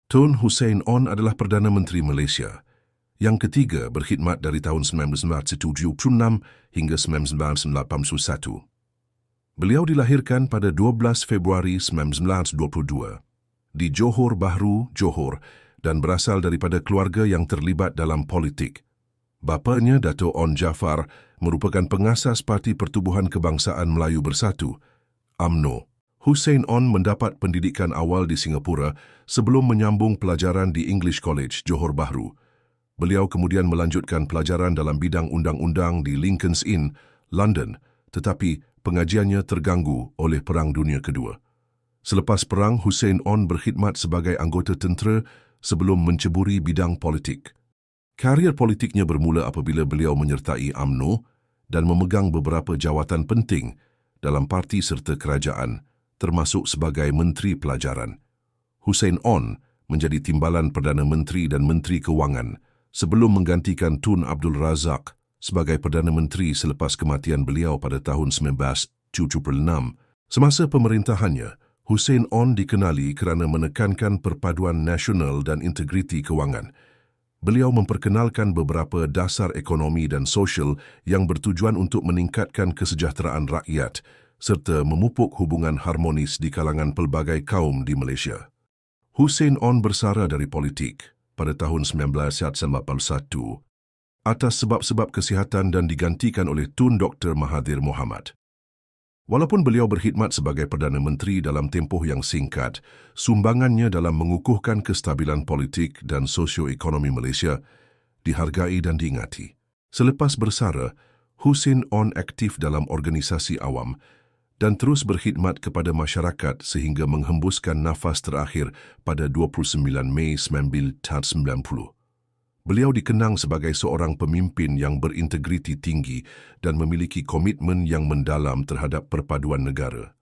Tun Hussein Onn adalah Perdana Menteri Malaysia yang ketiga berkhidmat dari tahun 1976 hingga 1981. Beliau dilahirkan pada 12 Februari 1922 di Johor Bahru, Johor dan berasal daripada keluarga yang terlibat dalam politik. Bapanya, Dato' Onn Jaafar, merupakan pengasas Parti Pertubuhan Kebangsaan Melayu Bersatu, UMNO. Hussein Onn mendapat pendidikan awal di Singapura sebelum menyambung pelajaran di English College, Johor Bahru. Beliau kemudian melanjutkan pelajaran dalam bidang undang-undang di Lincoln's Inn, London, tetapi pengajiannya terganggu oleh Perang Dunia Kedua. Selepas perang, Hussein Onn berkhidmat sebagai anggota tentera sebelum menceburi bidang politik. Karier politiknya bermula apabila beliau menyertai UMNO dan memegang beberapa jawatan penting dalam parti serta kerajaan, termasuk sebagai Menteri Pelajaran. Hussein Onn menjadi timbalan Perdana Menteri dan Menteri Kewangan sebelum menggantikan Tun Abdul Razak sebagai Perdana Menteri selepas kematian beliau pada tahun 1976. Semasa pemerintahannya, Hussein Onn dikenali kerana menekankan perpaduan nasional dan integriti kewangan. Beliau memperkenalkan beberapa dasar ekonomi dan sosial yang bertujuan untuk meningkatkan kesejahteraan rakyat serta memupuk hubungan harmonis di kalangan pelbagai kaum di Malaysia. Hussein Onn bersara dari politik pada tahun 1981 atas sebab-sebab kesihatan dan digantikan oleh Tun Dr. Mahathir Mohamad. Walaupun beliau berkhidmat sebagai Perdana Menteri dalam tempoh yang singkat, sumbangannya dalam mengukuhkan kestabilan politik dan sosioekonomi Malaysia dihargai dan diingati. Selepas bersara, Hussein Onn aktif dalam organisasi awam dan terus berkhidmat kepada masyarakat sehingga menghembuskan nafas terakhir pada 29 Mei 1990. Beliau dikenang sebagai seorang pemimpin yang berintegriti tinggi dan memiliki komitmen yang mendalam terhadap perpaduan negara.